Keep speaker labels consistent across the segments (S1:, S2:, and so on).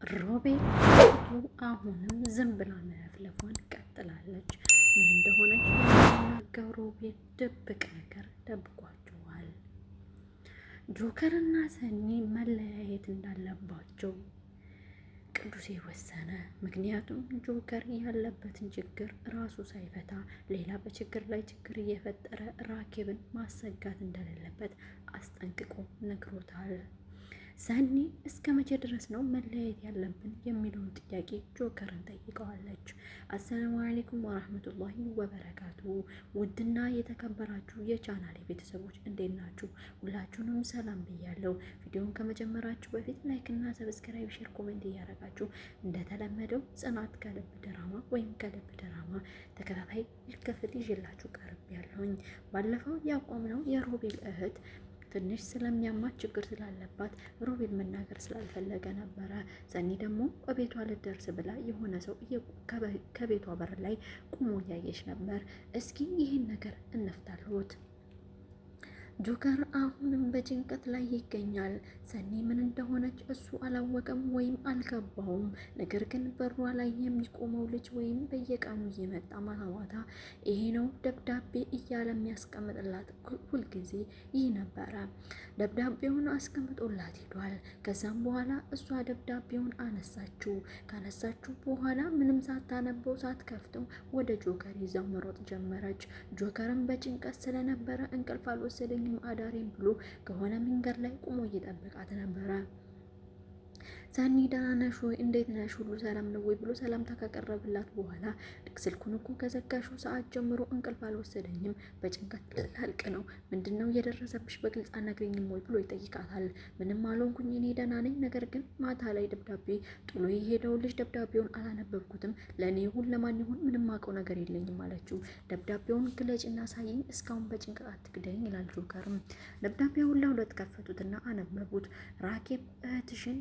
S1: ሮቤል አሁንም ዝም ብላ መለፍለፏን ቀጥላለች። ምን እንደሆነች የሚናገር ሮቤል ድብቅ ነገር ደብቋቸዋል። ጆከርና ሰኒ መለያየት እንዳለባቸው ቅዱሴ ወሰነ። ምክንያቱም ጆከር ያለበትን ችግር ራሱ ሳይፈታ ሌላ በችግር ላይ ችግር እየፈጠረ ራኬብን ማሰጋት እንደሌለበት አስጠንቅቆ ነግሮታል። ሰኒ እስከ መቼ ድረስ ነው መለያየት ያለብን የሚለውን ጥያቄ ጆከርን ጠይቀዋለች። አሰላሙ አለይኩም ወራህመቱላሂ ወበረካቱ። ውድና የተከበራችሁ የቻናሌ ቤተሰቦች እንዴት ናችሁ? ሁላችሁንም ሰላም ብያለሁ። ቪዲዮውን ከመጀመራችሁ በፊት ላይክ እና ሰብስክራይብ፣ ሼር፣ ኮሜንት እያደረጋችሁ እንደተለመደው ጽናት ከልብ ድራማ ወይም ከልብ ድራማ ተከታታይ ክፍል ይዤላችሁ ቀርብ ያለሁኝ። ባለፈው ያቆምነው የሮቤል እህት ትንሽ ስለሚያማት ችግር ስላለባት ሮቤል መናገር ስላልፈለገ ነበረ። ሰኒ ደግሞ ቤቷ ልደርስ ብላ የሆነ ሰው ከቤቷ በር ላይ ቁሞ እያየች ነበር። እስኪ ይህን ነገር እንፍታልሁት። ጆከር አሁንም በጭንቀት ላይ ይገኛል። ሰኒ ምን እንደሆነች እሱ አላወቀም ወይም አልገባውም። ነገር ግን በሯ ላይ የሚቆመው ልጅ ወይም በየቀኑ እየመጣ ማታ ማታ ይሄ ነው ደብዳቤ እያለ የሚያስቀምጥላት ሁልጊዜ ይህ ነበረ። ደብዳቤውን አስቀምጦላት ሄዷል። ከዛም በኋላ እሷ ደብዳቤውን አነሳችው። ካነሳችው በኋላ ምንም ሳታነበው ሳትከፍተው ወደ ጆከር ይዛው መሮጥ ጀመረች። ጆከርም በጭንቀት ስለነበረ እንቅልፍ አልወሰደኝ አዳሬም ብሎ ከሆነ መንገድ ላይ ቁሞ እየጠበቃት ነበረ። ሰኒ ደህና ነሽ ወይ? እንዴት ነሽ? ሁሉ ሰላም ነው ወይ ብሎ ሰላምታ ካቀረብላት በኋላ ስልኩን እኮ ከዘጋሽው ሰዓት ጀምሮ እንቅልፍ አልወሰደኝም፣ በጭንቀት ላልቅ ነው። ምንድነው የደረሰብሽ? በግልጽ አናግሪኝም ወይ ብሎ ይጠይቃታል። ምንም አልሆንኩኝ፣ እኔ ደህና ነኝ። ነገር ግን ማታ ላይ ደብዳቤ ጥሎ የሄደው ልጅ ደብዳቤውን አላነበብኩትም። ለእኔ ይሁን ለማን ይሁን ምንም አውቀው ነገር የለኝም አለችው። ደብዳቤውን ግለጭና ሳይኝ፣ እስካሁን በጭንቀት አትግደኝ ይላል ጆከርም። ደብዳቤውን ለሁለት ከፈቱትና አነበቡት። ራኬብ እህትሽን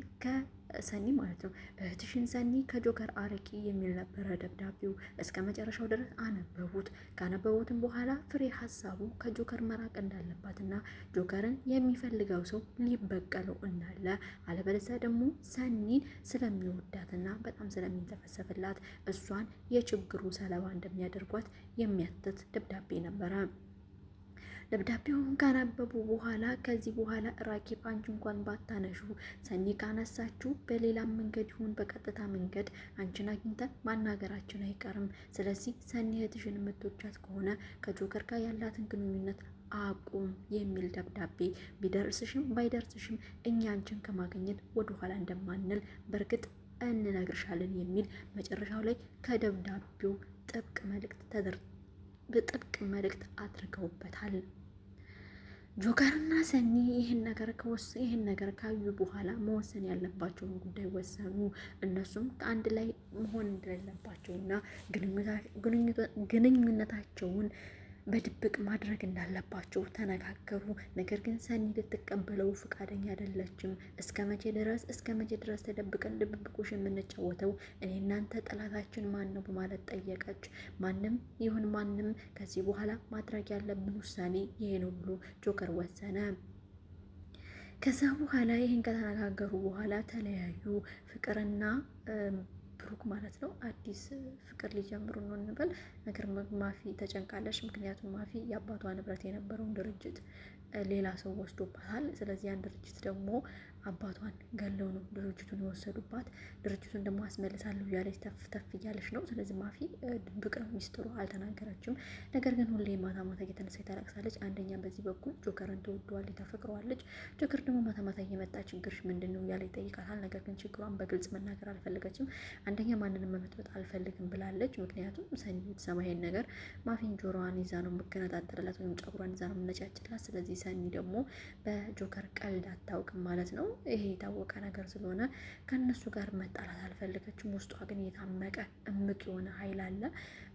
S1: ሰኒ ማለት ነው። እህትሽን ሰኒ ከጆከር አርቂ የሚል ነበረ ደብዳቤው። እስከ መጨረሻው ድረስ አነበቡት። ካነበቡትም በኋላ ፍሬ ሀሳቡ ከጆከር መራቅ እንዳለባትና ጆከርን የሚፈልገው ሰው ሊበቀለው እንዳለ፣ አለበለዚያ ደግሞ ሰኒን ስለሚወዳትና በጣም ስለሚንተፈሰፍላት እሷን የችግሩ ሰለባ እንደሚያደርጓት የሚያትት ደብዳቤ ነበረ። ደብዳቤውን ካነበቡ በኋላ ከዚህ በኋላ ራኬብ አንቺ እንኳን ባታነሹ ሰኒ ካነሳችሁ በሌላ መንገድ ይሁን በቀጥታ መንገድ አንቺን አግኝተን ማናገራችን አይቀርም። ስለዚህ ሰኒ እህትሽን የምትወጃት ከሆነ ከጆከር ጋር ያላትን ግንኙነት አቁም የሚል ደብዳቤ ቢደርስሽም ባይደርስሽም እኛ አንቺን ከማግኘት ወደኋላ እንደማንል በእርግጥ እንነግርሻለን የሚል መጨረሻው ላይ ከደብዳቤው ጥብቅ መልእክት አድርገውበታል። ጆከርና ሰኒ ይህን ነገር ካዩ በኋላ መወሰን ያለባቸውን ጉዳይ ወሰኑ። እነሱም ከአንድ ላይ መሆን እንደሌለባቸውና ግንኙነታቸውን በድብቅ ማድረግ እንዳለባቸው ተነጋገሩ። ነገር ግን ሰኒ ልትቀበለው ፈቃደኛ አይደለችም። እስከ መቼ ድረስ ተደብቀን ድብብቆሽ የምንጫወተው? እኔ እናንተ ጠላታችን ማን ነው በማለት ጠየቀች። ማንም ይሁን ማንም ከዚህ በኋላ ማድረግ ያለብን ውሳኔ ይሄ ነው ብሎ ጆከር ወሰነ። ከዛ በኋላ ይህን ከተነጋገሩ በኋላ ተለያዩ። ፍቅርና ብሩክ ማለት ነው አዲስ ፍቅር ሊጀምሩ ነው እንበል። ነገር ማፊ ተጨንቃለች። ምክንያቱም ማፊ የአባቷ ንብረት የነበረውን ድርጅት ሌላ ሰው ወስዶባታል። ስለዚህ ያን ድርጅት ደግሞ አባቷን ገለው ነው ድርጅቱን የወሰዱባት። ድርጅቱን ደግሞ አስመልሳለሁ እያለች ተፍ እያለች ነው። ስለዚህ ማፊ ድብቅ ነው ሚስጥሩ፣ አልተናገረችም። ነገር ግን ሁሌ ማታ ማታ እየተነሳ ታለቅሳለች። አንደኛ በዚህ በኩል ጆከርን ትወደዋለች፣ ታፈቅረዋለች። ጆከር ደግሞ ማታ ማታ እየመጣ ችግርሽ ምንድን ነው እያለ ይጠይቃታል። ነገር ግን ችግሯን በግልጽ መናገር አልፈለገችም። አንደኛ ማንንም መመጥበጥ አልፈልግም ብላለች። ምክንያቱም ሰኒ ብትሰማ ይሄን ነገር ማፊን ጆሮዋን ይዛ ነው የምገነጣጠልላት ወይም ጸጉሯን ይዛ ነው የምነጫጭላት። ስለዚህ ሰኒ ደግሞ በጆከር ቀልድ አታውቅም ማለት ነው። ይሄ የታወቀ ነገር ስለሆነ ከነሱ ጋር መጣላት አልፈለገችም። ውስጧ ግን የታመቀ እምቅ የሆነ ኃይል አለ።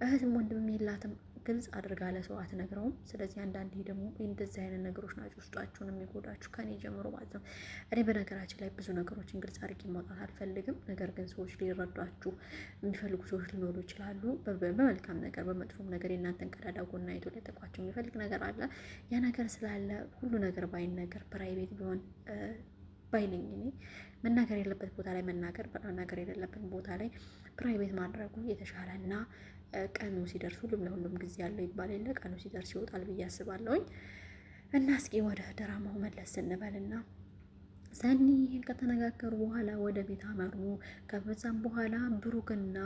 S1: እህትም ወንድም የላትም። ግልጽ አድርጋ ለሰው አትነግረውም። ስለዚህ አንዳንዴ ደግሞ እንደዚህ አይነት ነገሮች ናቸው ውስጣችሁን የሚጎዳችሁ ከኔ ጀምሮ ማለት ነው። እኔ በነገራችን ላይ ብዙ ነገሮችን ግልጽ አድርጌ ማውጣት አልፈልግም። ነገር ግን ሰዎች ሊረዷችሁ የሚፈልጉ ሰዎች ሊኖሩ ይችላሉ። በመልካም ነገር በመጥፎም ነገር የእናንተን ቀዳዳ ጎና አይቶ ሊያጠቋቸው የሚፈልግ ነገር አለ። ያ ነገር ስላለ ሁሉ ነገር ባይነገር ፕራይቬት ቢሆን ባይነኝ እኔ መናገር የለበት ቦታ ላይ መናገር የሌለበት ቦታ ላይ ፕራይቬት ማድረጉ የተሻለ እና ቀኑ ሲደርስ ሁሉም ለሁሉም ጊዜ ያለው ይባል የለ ቀኑ ሲደርስ ይወጣል ብዬ አስባለሁኝ። እና እስኪ ወደ ድራማው መለስ ስንበልና ሰኒ ይህን ከተነጋገሩ በኋላ ወደ ቤት አመሩ። ከበዛም በኋላ ብሩክና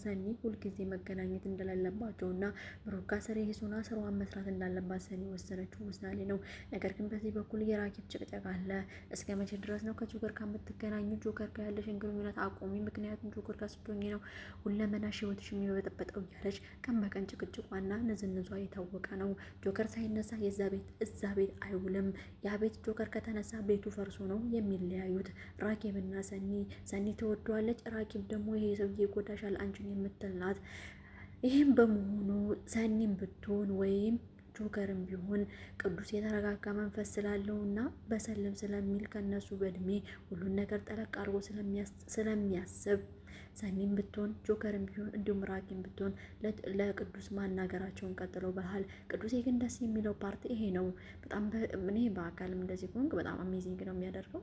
S1: ሰኒ ሁልጊዜ መገናኘት እንደሌለባቸው እና ብሩክ ጋር የሱና ስራዋን መስራት እንዳለባት ሰኒ ወሰነችው ውሳኔ ነው። ነገር ግን በዚህ በኩል የራኬብ ጭቅጨቅ አለ። እስከ መቼ ድረስ ነው ከጆከር ጋር የምትገናኙ? ጆከር ጋር ያለሽን ግንኙነት አቁሚ፣ ምክንያቱም ጆከር ጋር ስትሆኚ ነው ሁለመናሽ ህይወትሽ የሚበጠበጠው እያለች ቀን በቀን ጭቅጭቋና ንዝንዟ የታወቀ ነው። ጆከር ሳይነሳ እዛ ቤት አይውልም። ያ ቤት ጆከር ከተነሳ ቤቱ ፈርሶ ነው የሚለያዩት። ራኬብና ሰኒ ትወደዋለች፣ ራኬብ ደግሞ ይሄ ሰውዬ ይጎዳሻል አንቺን የምትል ናት። ይህም በመሆኑ ሰኒም ብትሆን ወይም ጆከርም ቢሆን ቅዱስ የተረጋጋ መንፈስ ስላለው እና በሰልም ስለሚል ከነሱ በእድሜ ሁሉን ነገር ጠለቅ አድርጎ ስለሚያስብ ሰኒም ብትሆን ጆከርም ቢሆን እንዲሁም ራኬም ብትሆን ለቅዱስ ማናገራቸውን ቀጥለው ባህል ቅዱስ ግን ደስ የሚለው ፓርቲ ይሄ ነው። በጣም እኔ በአካልም እንደዚህ ሆንክ በጣም አሜዚንግ ነው የሚያደርገው።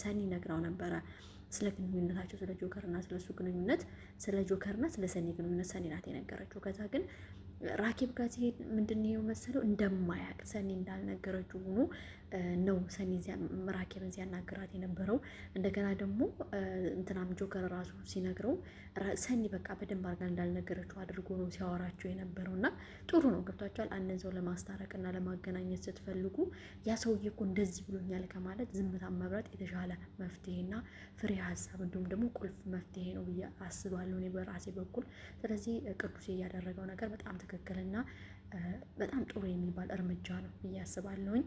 S1: ሰኒ ነግራው ነበረ ስለ ግንኙነታቸው፣ ስለ ጆከርና ስለ እሱ ግንኙነት፣ ስለ ጆከርና ስለ ሰኒ ግንኙነት ሰኒ ናት የነገረችው። ከዛ ግን ራኬብ ጋር ሲሄድ ምንድን ነው መሰለው እንደማያውቅ ሰኒ እንዳልነገረችው ሆኖ ነው ሰኒ ራኬብን ሲያናግራት የነበረው። እንደገና ደግሞ እንትናም ጆከር ራሱ ሲነግረው ሰኒ በቃ በደንብ አድርጋ እንዳልነገረችው አድርጎ ነው ሲያወራቸው የነበረው። እና ጥሩ ነው ገብቷቸዋል። አንድን ሰው ለማስታረቅና ለማገናኘት ስትፈልጉ ያ ሰውዬ እኮ እንደዚህ ብሎኛል ከማለት ዝምታን መምረጥ የተሻለ መፍትሄና ፍሬ ሀሳብ እንዲሁም ደግሞ ቁልፍ መፍትሄ ነው ብዬ አስባለሁ እኔ በራሴ በኩል። ስለዚህ ቅዱሴ እያደረገው ነገር በጣም ትክክልና በጣም ጥሩ የሚባል እርምጃ ነው ብዬ አስባለሁኝ።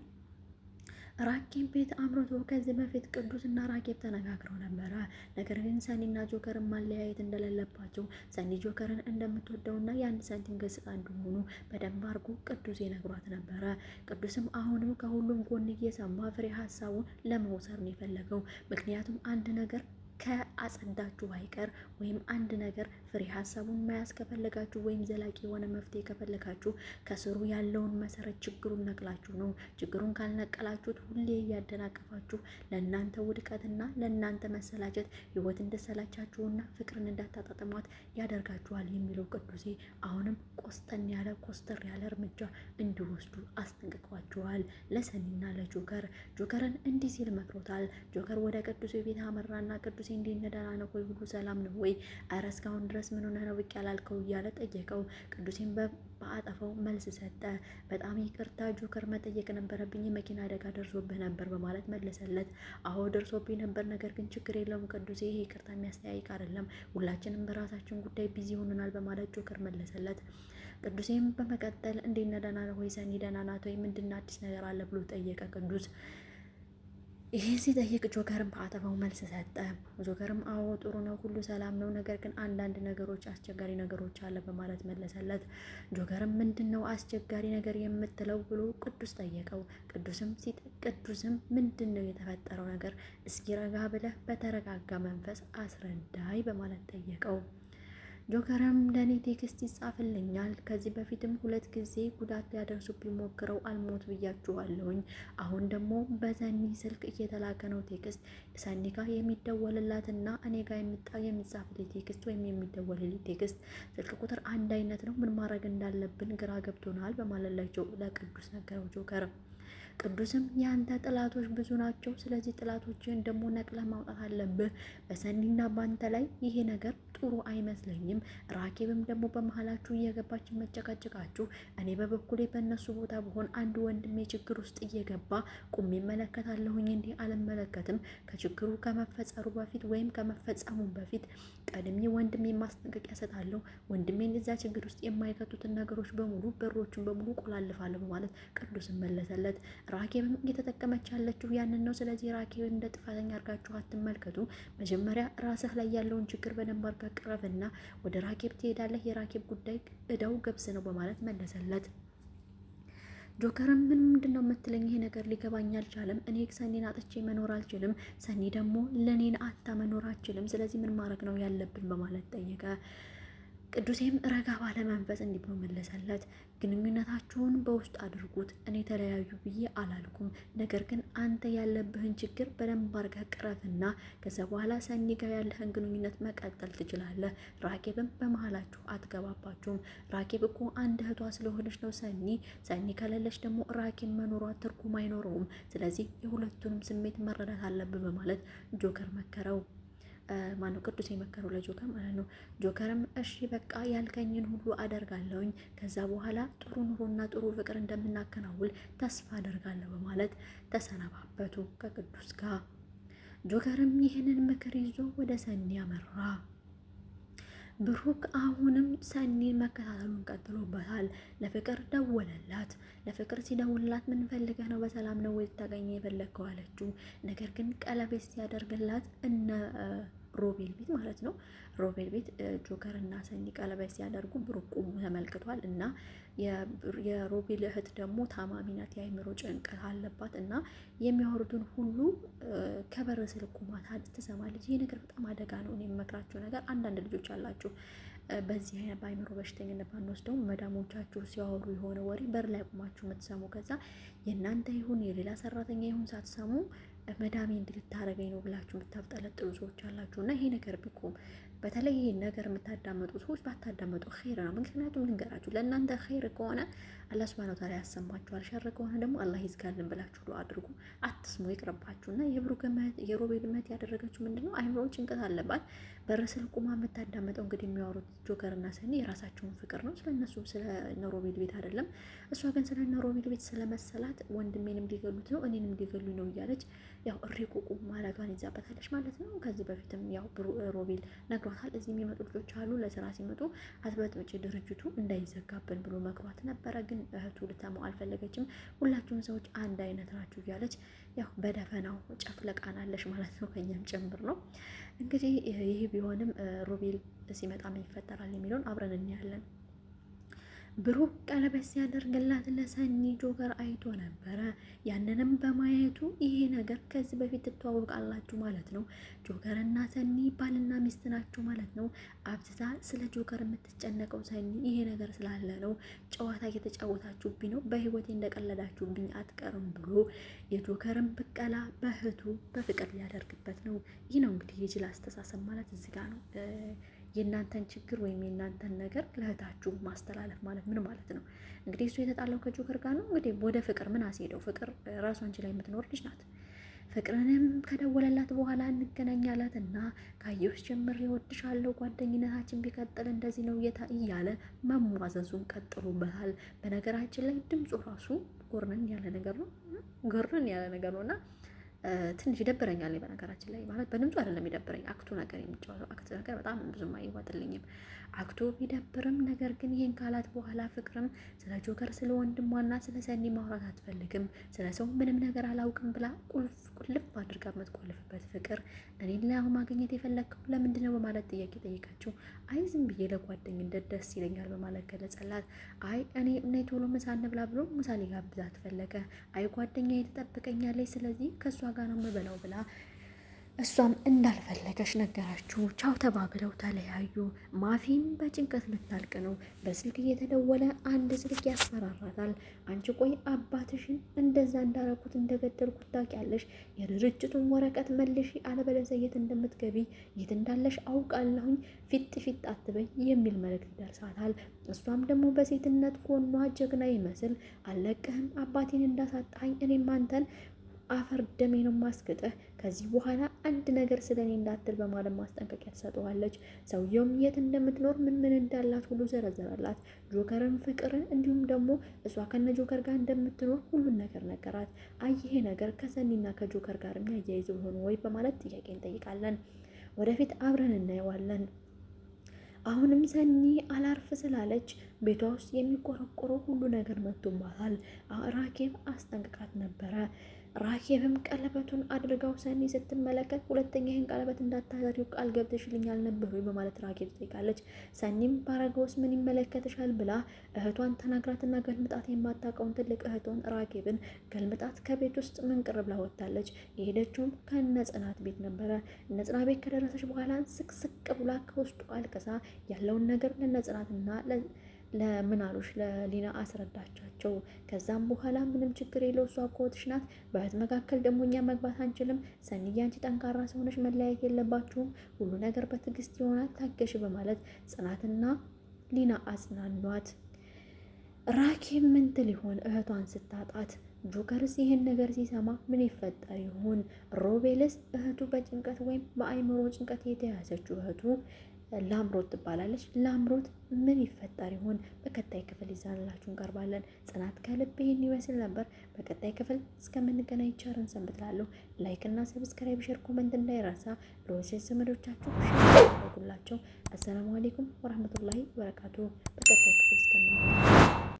S1: ራኬብ ቤት አምሮቶ ከዚህ በፊት ቅዱስና ራኬብ ተነጋግረው ነበረ። ነገር ግን ሰኒና ጆከርን ማለያየት እንደሌለባቸው፣ ሰኒ ጆከርን እንደምትወደውና የአንድ ሳንቲም ገጽታ እንደሆኑ በደንብ አድርጎ ቅዱስ ነግሯት ነበረ። ቅዱስም አሁንም ከሁሉም ጎን እየሰማ ፍሬ ሀሳቡን ለመውሰድ ነው የፈለገው። ምክንያቱም አንድ ነገር ከአጸዳችሁ አይቀር ወይም አንድ ነገር ፍሬ ሀሳቡን መያዝ ከፈለጋችሁ ወይም ዘላቂ የሆነ መፍትሄ ከፈለጋችሁ ከስሩ ያለውን መሰረት ችግሩን ነቅላችሁ ነው። ችግሩን ካልነቀላችሁት ሁሌ እያደናቀፋችሁ ለእናንተ ውድቀትና ለእናንተ መሰላቸት ህይወት እንደሰላቻችሁና ፍቅርን እንዳታጣጥሟት ያደርጋችኋል የሚለው ቅዱሴ አሁንም ቆስጠን ያለ ኮስተር ያለ እርምጃ እንዲወስዱ አስጠንቅቋቸዋል። ለሰኒና ለጆከር ጆከርን እንዲህ ሲል መክሮታል። ጆከር ወደ ቅዱሴ ቤት አመራና ቅዱሴ እንዴት ነህ? ደህና ነው ወይ? ሁሉ ሰላም ነው ወይ? ኧረ እስካሁን ድረስ ምን ሆነህ ነው ብቅ ያላልከው? እያለ ጠየቀው። ቅዱሴን በአጠፋው መልስ ሰጠ። በጣም ይቅርታ ጆከር፣ መጠየቅ ነበረብኝ፣ የመኪና አደጋ ደርሶብህ ነበር በማለት መለሰለት። አዎ ደርሶብኝ ነበር፣ ነገር ግን ችግር የለውም ቅዱሴ፣ ይሄ ይቅርታ የሚያስተያይቅ አይደለም፣ ሁላችንም በራሳችን ጉዳይ ቢዚ ሆነናል በማለት ጆከር መለሰለት። ቅዱሴም በመቀጠል እንዴት ነህ? ደህና ነው ወይ? ሰኒ ደህና ናት ወይ? ምንድን አዲስ ነገር አለ ብሎ ጠየቀ ቅዱስ። ይሄን ሲጠይቅ ጆከርም በአጠፋው መልስ ሰጠ። ጆከርም አዎ ጥሩ ነው፣ ሁሉ ሰላም ነው፣ ነገር ግን አንዳንድ ነገሮች አስቸጋሪ ነገሮች አለ በማለት መለሰለት። ጆከርም ምንድን ነው አስቸጋሪ ነገር የምትለው ብሎ ቅዱስ ጠየቀው። ቅዱስም ምንድን ነው የተፈጠረው ነገር እስኪ ረጋ ብለህ በተረጋጋ መንፈስ አስረዳይ በማለት ጠየቀው። ጆከርም ለእኔ ቴክስት ይጻፍልኛል። ከዚህ በፊትም 2 ጊዜ ጉዳት ሊያደርሱብኝ ሞክረው አልሞት ብያችኋለሁኝ። አሁን ደግሞ በሰኒ ስልክ እየተላከ ነው ቴክስት። ሰኒ ጋር የሚደወልላትና እኔ ጋር የሚጻፍልኝ ቴክስት ወይም የሚደወልልኝ ቴክስት ስልክ ቁጥር አንድ አይነት ነው። ምን ማድረግ እንዳለብን ግራ ገብቶናል በማለት ለቅዱስ ነገረው ጆከር። ቅዱስም ያንተ ጥላቶች ብዙ ናቸው፣ ስለዚህ ጥላቶችን ደግሞ ነቅለህ ማውጣት አለብህ። በሰኒና ባንተ ላይ ይሄ ነገር ጥሩ አይመስለኝም። ራኬብም ደግሞ በመሀላችሁ እየገባች መጨቃጨቃችሁ፣ እኔ በበኩሌ በእነሱ ቦታ ብሆን አንድ ወንድሜ ችግር ውስጥ እየገባ ቁም ይመለከታለሁኝ እንዲህ አልመለከትም። ከችግሩ ከመፈጸሩ በፊት ወይም ከመፈጸሙ በፊት ቀድሜ ወንድሜ ማስጠንቀቂያ ሰጣለሁ። ወንድሜን እዛ ችግር ውስጥ የማይከቱትን ነገሮች በሙሉ በሮችን በሙሉ ቆላልፋለሁ በማለት ቅዱስን መለሰለት። ራኬብም እየተጠቀመች ያለችው ያንን ነው። ስለዚህ ራኬብ እንደ ጥፋተኛ አድርጋችሁ አትመልከቱ። መጀመሪያ ራስህ ላይ ያለውን ችግር በደንብ አድርጋ ቅረፍና ወደ ራኬብ ትሄዳለህ። የራኬብ ጉዳይ እዳው ገብስ ነው በማለት መለሰለት። ጆከርም ምንድን ነው የምትለኝ? ይሄ ነገር ሊገባኝ አልቻለም። እኔ ሰኒን አጥቼ መኖር አልችልም፣ ሰኒ ደግሞ ለኔን አታ መኖር አልችልም። ስለዚህ ምን ማድረግ ነው ያለብን በማለት ጠየቀ። ቅዱሴም ረጋ ባለ መንፈስ እንዲህ ብሎ መለሰለት። ግንኙነታችሁን በውስጥ አድርጉት። እኔ ተለያዩ ብዬ አላልኩም። ነገር ግን አንተ ያለብህን ችግር በደንብ አድርገህ ቅረፍና ከዛ በኋላ ሰኒ ጋር ያለህን ግንኙነት መቀጠል ትችላለህ። ራኬብም በመሀላችሁ አትገባባችሁም። ራኬብ እኮ አንድ እህቷ ስለሆነች ነው ሰኒ ከሌለች ደግሞ ራኬብ መኖሯ ትርጉም አይኖረውም። ስለዚህ የሁለቱንም ስሜት መረዳት አለብህ በማለት ጆከር መከረው። ማነው ቅዱስ የመከረው ለጆከር ማለት ነው። ጆከርም እሺ በቃ ያልከኝን ሁሉ አደርጋለሁኝ፣ ከዛ በኋላ ጥሩ ኑሮና ጥሩ ፍቅር እንደምናከናውል ተስፋ አደርጋለሁ በማለት ተሰነባበቱ ከቅዱስ ጋር። ጆከርም ይህንን ምክር ይዞ ወደ ሰኒ ያመራ። ብሩክ አሁንም ሰኒን መከታተሉን ቀጥሎበታል። ለፍቅር ደወለላት። ለፍቅር ሲደውልላት ምን ፈልገህ ነው? በሰላም ነው ወይ ልታገኘ የፈለግከው አለችው። ነገር ግን ቀለበት ሲያደርግላት እነ ሮቤል ቤት ማለት ነው። ሮቤል ቤት ጆከር እና ሰኒ ቀለበት ሲያደርጉ ብሩክ ቆሞ ተመልክቷል። እና የሮቤል እህት ደግሞ ታማሚ ናት፣ የአይምሮ ጭንቀት አለባት እና የሚያወሩትን ሁሉ ከበር ስልክ ቆማ ትሰማለች። ይህ ነገር በጣም አደጋ ነው። እኔ የምመክራችሁ ነገር አንዳንድ ልጆች አላችሁ በዚህ አይነት በአይምሮ በሽተኝነት ባንወስደው መዳሞቻችሁ ሲያወሩ የሆነ ወሬ በር ላይ ቆማችሁ የምትሰሙ ከዛ የእናንተ ይሁን የሌላ ሰራተኛ ይሁን ሳትሰሙ መዳሜ እንዲህ ልታረገኝ ነው ብላችሁ የምታብጠለጥሉ ሰዎች አላችሁ እና ይሄ ነገር ቢቆም በተለይ ይሄን ነገር የምታዳመጡ ሰዎች ባታዳመጡ ኸይር ነው። ምክንያቱም ልንገራችሁ ለእናንተ ኸይር ከሆነ አላህ ሱብሃነሁ ወተዓላ ያሰማችኋል፣ ሸር ከሆነ ደግሞ አላህ ይዝጋልን ብላችሁ ዱአ አድርጉ። አትስሙ፣ ይቅርባችሁና የሮቤል እህት ያደረገችው ምንድነው? አይምሮ ጭንቀት አለባት። በረሰል ቁማ የምታዳመጠው እንግዲህ የሚያወሩት ጆከር እና ሰኒ የራሳቸውን ፍቅር ነው፣ ስለነሱ ስለ ሮቤል ቤት አይደለም። እሷ ግን ስለ ሮቤል ቤት ስለመሰላት ወንድሜንም ሊገሉት ነው እኔንም ሊገሉኝ ነው እያለች ያው እሪቁቁ ማለቷን ይዛበታለች ማለት ነው። ከዚህ በፊትም ያው ሮቤል ነግሯታል። እዚህ የሚመጡ ልጆች አሉ፣ ለስራ ሲመጡ አትበጥብጪ ድርጅቱ እንዳይዘጋብን ብሎ መግሯት ነበረ። ግን እህቱ ልተማው አልፈለገችም። ሁላችሁም ሰዎች አንድ አይነት ናችሁ እያለች ያው በደፈናው ጨፍለቃናለች ማለት ነው፣ ከኛም ጭምር ነው። እንግዲህ ይህ ቢሆንም ሮቤል ሲመጣ ምን ይፈጠራል የሚለውን አብረን እናያለን። ብሩክ ቀለበት ሲያደርግላት ለሰኒ ጆከር አይቶ ነበረ። ያንንም በማየቱ ይሄ ነገር ከዚህ በፊት ትተዋወቃላችሁ ማለት ነው። ጆከር እና ሰኒ ባልና ሚስት ናቸው ማለት ነው። አብዝታ ስለ ጆከር የምትጨነቀው ሰኒ ይሄ ነገር ስላለ ነው። ጨዋታ እየተጫወታችሁብኝ ነው፣ በህይወቴ እንደቀለዳችሁብኝ አትቀርም ብሎ የጆከርን ብቀላ በእህቱ በፍቅር ሊያደርግበት ነው። ይህ ነው እንግዲህ የጅል አስተሳሰብ ማለት እዚህ ጋር ነው። የእናንተን ችግር ወይም የእናንተን ነገር ለእህታችሁ ማስተላለፍ ማለት ምን ማለት ነው? እንግዲህ እሱ የተጣላው ከጆከር ጋር ነው። እንግዲህ ወደ ፍቅር ምን አስሄደው? ፍቅር ራሷ አንቺ ላይ የምትኖር ልጅ ናት። ፍቅርንም ከደወለላት በኋላ እንገናኛላት እና ካየሁሽ ጀምሬ እወድሻለሁ፣ ጓደኝነታችን ቢቀጥል እንደዚህ ነው እያለ መሟዘዙን ቀጥሎበታል። በነገራችን ላይ ድምፁ ራሱ ጎርነን ያለ ነገር ነው፣ እና ትንሽ ይደብረኛል። በነገራችን ላይ ማለት በድምፁ አይደለም ይደብረኝ፣ አክቱ ነገር የሚጫወተው አክት ነገር በጣም ብዙም አይዋጥልኝም። አክቱ ቢደብርም ነገር ግን ይሄን ካላት በኋላ ፍቅርም ስለ ጆከር ስለ ወንድሟና ስለ ሰኒ ማውራት አትፈልግም። ስለ ሰው ምንም ነገር አላውቅም ብላ ቁልፍ አድርጋ የምትቆልፍበት ፍቅር እኔን ላይ ማግኘት የፈለግከው ለምንድን ነው በማለት ጥያቄ ጠይቀችው። አይ ዝም ብዬ ለጓደኝነት ደስ ይለኛል በማለት ገለጸላት። አይ እኔ ቶሎ ምሳ እንብላ ብሎ ምሳ ሊጋብዛት ፈለገ። አይ ጓደኛዬ ትጠብቀኛለች፣ ስለዚህ ከእሷ ጋር ነው የምበላው ብላ እሷም እንዳልፈለገች ነገራችሁ። ቻው ተባብለው ተለያዩ። ማፊም በጭንቀት ልታልቅ ነው። በስልክ እየተደወለ አንድ ስልክ ያስፈራራታል። አንቺ ቆይ አባትሽን እንደዛ እንዳረኩት እንደገደልኩት ታውቂያለሽ? የድርጅቱን ወረቀት መልሺ፣ አለበለዚያ የት እንደምትገቢ የት እንዳለሽ አውቃለሁኝ፣ ፊት አትበይ የሚል መልእክት ይደርሳታል። እሷም ደግሞ በሴትነት ጎኗ ጀግና ይመስል አለቅህም፣ አባቴን እንዳሳጣኝ እኔም አንተን አፈር ደሜ ነው ማስገጠህ፣ ከዚህ በኋላ አንድ ነገር ስለኔ እንዳትል በማለት ማስጠንቀቂያ ትሰጠዋለች። ሰውየውም የት እንደምትኖር ምን እንዳላት ሁሉ ዘረዘረላት። ጆከርን፣ ፍቅርን እንዲሁም ደግሞ እሷ ከነ ጆከር ጋር እንደምትኖር ሁሉን ነገር ነገራት። አይ ይሄ ነገር ከሰኒና ከጆከር ጋር የሚያያይዘው ሆኖ ወይ በማለት ጥያቄ እንጠይቃለን። ወደፊት አብረን እናየዋለን። አሁንም ሰኒ አላርፍ ስላለች ቤቷ ውስጥ የሚቆረቆረው ሁሉ ነገር መጥቶባታል። ራኬብ አስጠንቅቃት ነበረ። ራኬብም ቀለበቱን አድርጋው ሰኒ ስትመለከት ሁለተኛ ይህን ቀለበት እንዳታደርጊው ቃል ገብተሽልኛል ነበር ወይ በማለት ራኬብ ትጠይቃለች። ሰኒም ባረገውስ ምን ይመለከትሻል ብላ እህቷን ተናግራትና ገልምጣት የማታውቀውን ትልቅ እህቷን ራኬብን ገልምጣት ከቤት ውስጥ ምንቅር ብላ ወጥታለች። የሄደችውም ከነጽናት ቤት ነበረ። ነጽናት ቤት ከደረሰች በኋላ ስቅስቅ ብላ ከውስጡ አልቅሳ ያለውን ነገር ለነጽናትና ለምናሉሽ ለሊና አስረዳቻቸው። ከዛም በኋላ ምንም ችግር የለው እሷ እህትሽ ናት፣ በእህት መካከል ደግሞ እኛ መግባት አንችልም። ሰኒዬ አንቺ ጠንካራ ሰው ነሽ፣ መለያየት የለባችሁም፣ ሁሉ ነገር በትዕግስት ይሆናል፣ ታገሽ በማለት ጽናትና ሊና አጽናኗት። ራኬብ ምን ትል ይሆን እህቷን ስታጣት? ጆከርስ ይህን ነገር ሲሰማ ምን ይፈጠር ይሆን? ሮቤልስ እህቱ በጭንቀት ወይም በአይምሮ ጭንቀት የተያዘችው እህቱ ላምሮት ትባላለች። ላምሮት ምን ይፈጠር ይሆን? በቀጣይ ክፍል ይዛላችሁ እንቀርባለን። ጽናት ከልብ ይህን ይመስል ነበር። በቀጣይ ክፍል እስከምንገናኝ ቸርን ሰንብትላለሁ። ላይክ እና ሰብስክራይብ፣ ሼር፣ ኮመንት እንዳይረሳ። ለወሴት ዘመዶቻችሁ ሼር ያደርጉላቸው። አሰላሙ አሌይኩም ወራህመቱላሂ ወበረካቱ። በቀጣይ ክፍል እስከምንገናኝ